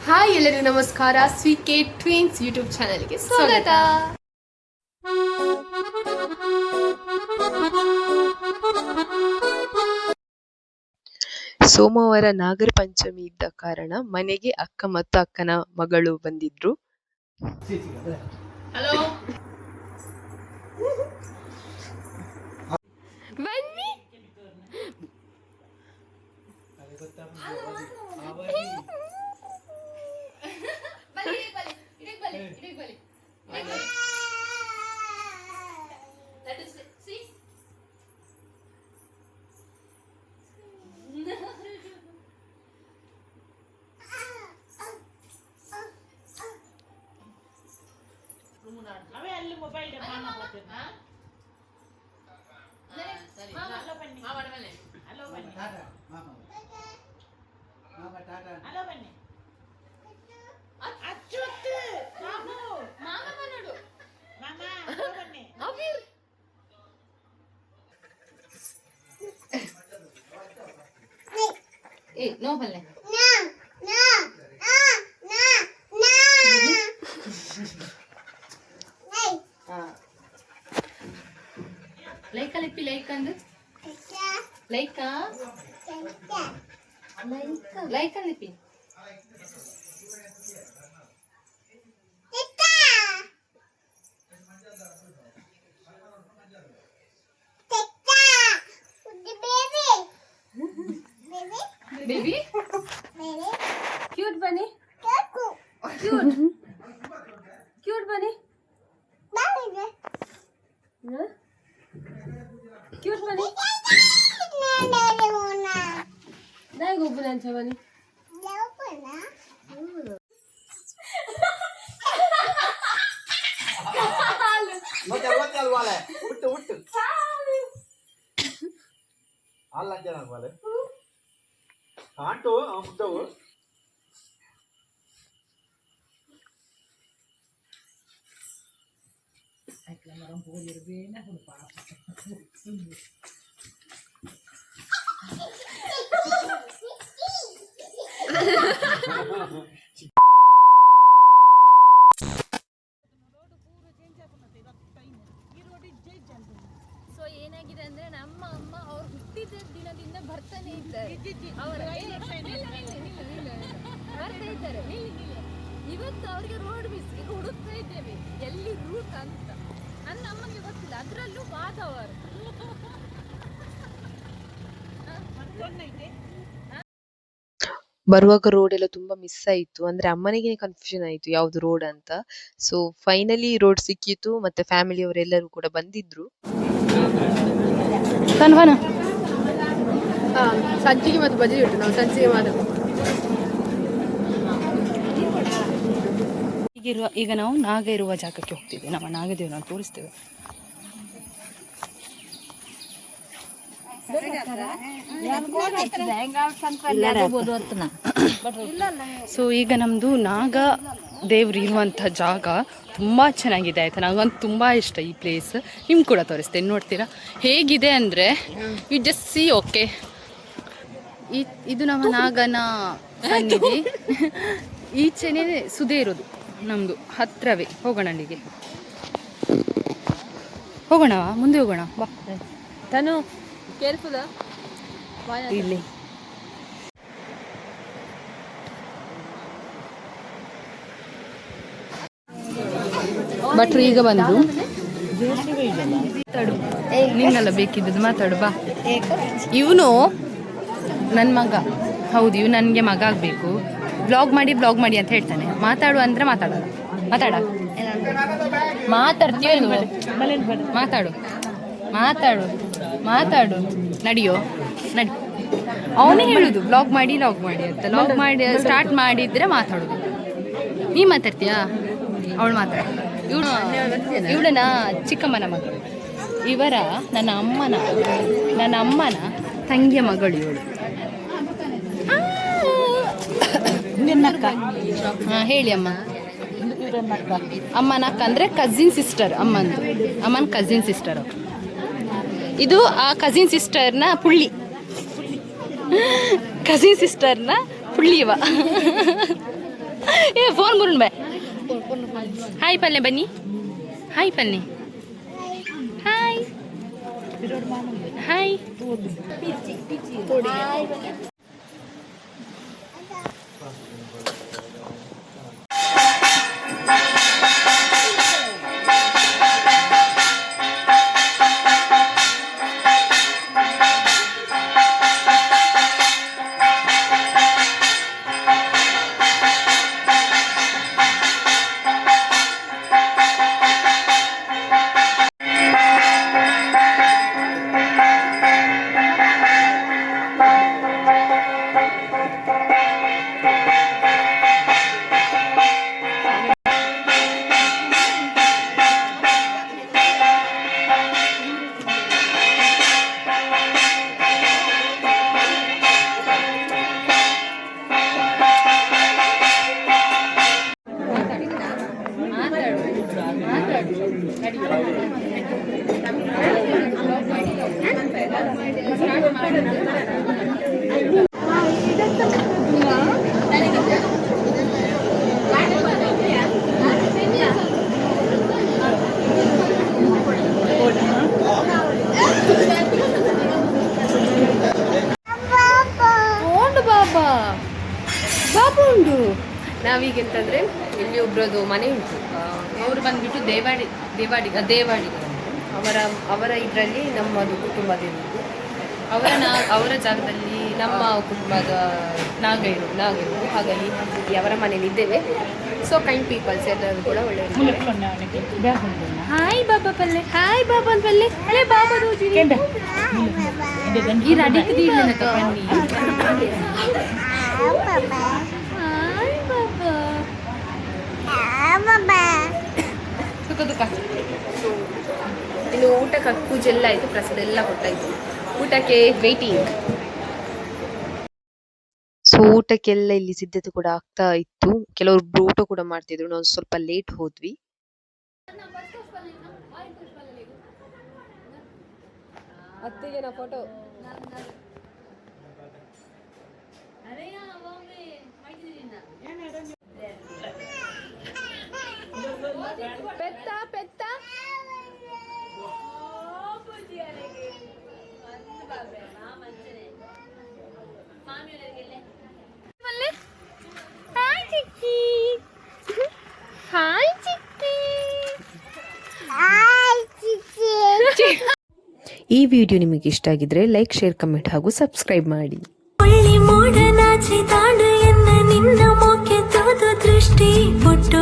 Hi ಎಲ್ಲರಿಗೂ ನಮಸ್ಕಾರ. ಸ್ವೀಕೆ twins YouTube ಚಾನೆಲ್ಗೆ ಸ್ವಾಗತ. ಸೋಮವಾರ ನಾಗರ ಪಂಚಮಿ ಇದ್ದ ಕಾರಣ ಮನೆಗೆ ಅಕ್ಕ ಮತ್ತು ಅಕ್ಕನ ಮಗಳು ಬಂದಿದ್ರು. ಹಲೋ ಬನ್ನಿ. No ಬಲ್ಲೆ ಲೈಕ್ ಅಲ್ಲಿಪ್ಪಿ ಲೈಕ್ ಅಂದು ಲೈಕ್ ಲೈಕ್ ಅಲ್ಲಿಪ್ಪಿ ಬೇಬಿ ಕ್ಯೂಟ್ ಬನ್ನಿ ಕ್ಯೂಟ್ ಕ್ಯೂಟ್ ಬನ್ನಿ ಕ್ಯೂಟ್ ಬನ್ನಿ ನಾಯಿ ಗೊಬ್ಬರ ಅಂಚ ಬನ್ನಿ ಮುಟ್ಟವು ಸೊ ಏನಾಗಿದೆ ಅಂದ್ರೆ ನಮ್ಮ ಅಮ್ಮ ಅವ್ರು ಹುಟ್ಟಿದ ದಿನದಿಂದ ಬರ್ತಾನೆ ಇದ್ದಾರೆ. ಬರ್ತಾ ಇದ್ದಾರೆ. ಇವತ್ತು ಅವ್ರಿಗೆ ರೋಡ್ ಮಿಸ್ಗೆ ಹುಡುಕ್ತಾ ಇದ್ದೇವೆ ಎಲ್ಲಿ ರೂಟ್ ಅಂತ. ನನ್ನ ಅಮ್ಮಗೆ ಗೊತ್ತಿಲ್ಲ, ಅದರಲ್ಲೂ ವಾದವರ ಬರುವಾಗ ರೋಡ್ ಎಲ್ಲ ತುಂಬಾ ಮಿಸ್ ಆಯ್ತು, ಅಂದ್ರೆ ಅಮ್ಮನಿಗೆ ಕನ್ಫ್ಯೂಷನ್ ಆಯ್ತು ಯಾವ್ದು ರೋಡ್ ಅಂತ. ಸೊ ಫೈನಲಿ ರೋಡ್ ಸಿಕ್ಕಿತು, ಮತ್ತೆ ಫ್ಯಾಮಿಲಿ ಅವರೆಲ್ಲರೂ ಕೂಡ ಬಂದಿದ್ರು. ಸಂಚಿಗೆ ಮತ್ತು ಬಜಿ ಉಂಟು, ನಾವು ಸಂಚಿಗೆ ಮಾತ್ರ. ಈಗ ನಾವು ನಾಗ ಇರುವ ಜಾಗಕ್ಕೆ ಹೋಗ್ತಿದ್ದೇವೆ. ನಮ್ಮ ನಾಗದೇವರನ್ನು ತೋರಿಸ್ತೇವೆ. ಸೊ ಈಗ ನಮ್ದು ನಾಗ ದೇವ್ರು ಇರುವಂಥ ಜಾಗ ತುಂಬ ಚೆನ್ನಾಗಿದೆ ಆಯ್ತಾ. ನನಗಂತೂ ತುಂಬ ಇಷ್ಟ ಈ ಪ್ಲೇಸ್. ನಿಮ್ಗೆ ಕೂಡ ತೋರಿಸ್ತೇನೆ, ನೋಡ್ತೀರಾ ಹೇಗಿದೆ ಅಂದರೆ ಯು ಜಸ್ಟ್ ಸಿ. ಓಕೆ, ಇದು ನಮ್ಮ ನಾಗನ ಸನ್ನಿಧಿ. ಈಚೆನೇ ಸುದೇ ಇರೋದು ನಮ್ಮದು, ಹತ್ರವೇ. ಹೋಗೋಣ ಅಲ್ಲಿಗೆ, ಹೋಗೋಣವಾ? ಮುಂದೆ ಹೋಗೋಣ ಬಾ. ತನು ಕೇರ್ಫುಲ್ ಇಲ್ಲಿ ಭಟ್ರು ಈಗ ಬಂದು ಮಾತಾಡು, ನಿಂಗಲ್ಲ ಬೇಕಿದ್ದದು, ಮಾತಾಡು ಬಾ. ಇವನು ನನ್ನ ಮಗ, ಹೌದು, ಇವ್ ನನಗೆ ಮಗ ಆಗಬೇಕು. ಬ್ಲಾಗ್ ಮಾಡಿ ಅಂತ ಹೇಳ್ತಾನೆ. ಮಾತಾಡು ಅಂದರೆ ಮಾತಾಡಲ್ಲ. ಮಾತಾಡ್ತೀವಿ, ಮಾತಾಡು ಮಾತಾಡು ಮಾತಾಡು ನಡಿಯೋ ನಡಿ. ಅವನೇ ಹೇಳುದು ಬ್ಲಾಗ್ ಮಾಡಿ ಅಂತ. ಲಾಗ್ ಮಾಡಿ ಸ್ಟಾರ್ಟ್ ಮಾಡಿದ್ರೆ ಮಾತಾಡೋದು. ನೀ ಮಾತಾಡ್ತೀಯಾ? ಅವಳು ಮಾತಾಡ. ಇವಳನ ಚಿಕ್ಕಮ್ಮನ ಮಗಳು. ಇವರ ನನ್ನ ಅಮ್ಮನ ತಂಗಿಯ ಮಗಳು ಇವಳು. ಹಾಂ ಹೇಳಿ ಅಮ್ಮ. ಅಮ್ಮನ ಅಕ್ಕ ಅಂದರೆ ಕಸಿನ್ ಸಿಸ್ಟರ್. ಅಮ್ಮನ ಕಸಿನ್ ಸಿಸ್ಟರ್. ಇದು ಆ ಕಸಿನ್ ಸಿಸ್ಟರ್ನ ಪುಳ್ಳಿ. ಪುಳ್ಳಿಯವ ಏ ಫೋನ್ ಬರೋಣ ಬೈ ಹಾಯ್ ಪಲ್ಲೆ ಬನ್ನಿ ಹಾಯ್ ಪಲ್ಲೆ ಹಾಯ್ ಹಾಯ್ ಬಾಬು ಉಂಟು. ನಾವೀಗ ಎಂತಂದ್ರೆ ಇಲ್ಲಿ ಒಬ್ರದ್ದು ಮನೆ ಉಂಟು. ಅವರು ಬಂದ್ಬಿಟ್ಟು ದೇವಾಡಿಗ ಅವರ ಇದರಲ್ಲಿ ನಮ್ಮದು ಕುಟುಂಬದಿರುವುದು. ಅವರ ಜಾಗದಲ್ಲಿ ನಮ್ಮ ಕುಟುಂಬದ ನಾಗ ಇರುವುದು. ಹಾಗಾಗಿ ಅವರ ಮನೇಲಿ ಇದ್ದೇವೆ. ಸೊ ಕೈಂಡ್ ಪೀಪಲ್ಸ್ ಎಲ್ಲರೂ ಕೂಡ ಒಳ್ಳೆಯವರು. ಹಾಯ್ ಬಾಬಾ ಪಲ್ಲೆ ಹಾಯ್ ಬಾಬಾ ಪಲ್ಲೆ ಹಳೆ ಬಾಬಾ ಈ ರಡಿಕ್ ದೀಡ್ಲಿನ ಬನ್ನಿ ಇನ್ನು ಊಟಕ್ಕೆ ಪೂಜೆ ಎಲ್ಲ ಆಯಿತು, ಪ್ರಸಾದ ಎಲ್ಲ ಕೊಟ್ಟಾಯಿತು. ಊಟಕ್ಕೆ ವೇಟಿಂಗ್. ಸೊ ಊಟಕ್ಕೆಲ್ಲ ಇಲ್ಲಿ ಸಿದ್ಧತೆ ಕೂಡ ಆಗ್ತಾ ಇತ್ತು. ಕೆಲವೊಬ್ರು ಊಟ ಕೂಡ ಮಾಡ್ತಿದ್ರು. ನಾವು ಸ್ವಲ್ಪ ಲೇಟ್ ಹೋದ್ವಿ. ಅತ್ತಿಗೆ ನಾ ಫೋಟೋ ಪೆತ್ತ ಹಾಯ್ ಚಿಕ್ಕಿ ಹಾಯ್ ಚಿಕ್ಕಿ. ಈ ವಿಡಿಯೋ ನಿಮಗೆ ಇಷ್ಟ ಆಗಿದ್ರೆ ಲೈಕ್, ಶೇರ್, ಕಮೆಂಟ್ ಹಾಗೂ ಸಬ್ಸ್ಕ್ರೈಬ್ ಮಾಡಿ. ಮೋಡನಾಚಿ ತಾಡು ಎನ್ನ ನಿನ್ನ ಮೋಕೆ ತೋದು ದೃಷ್ಟಿ ಪುಟ್ಟು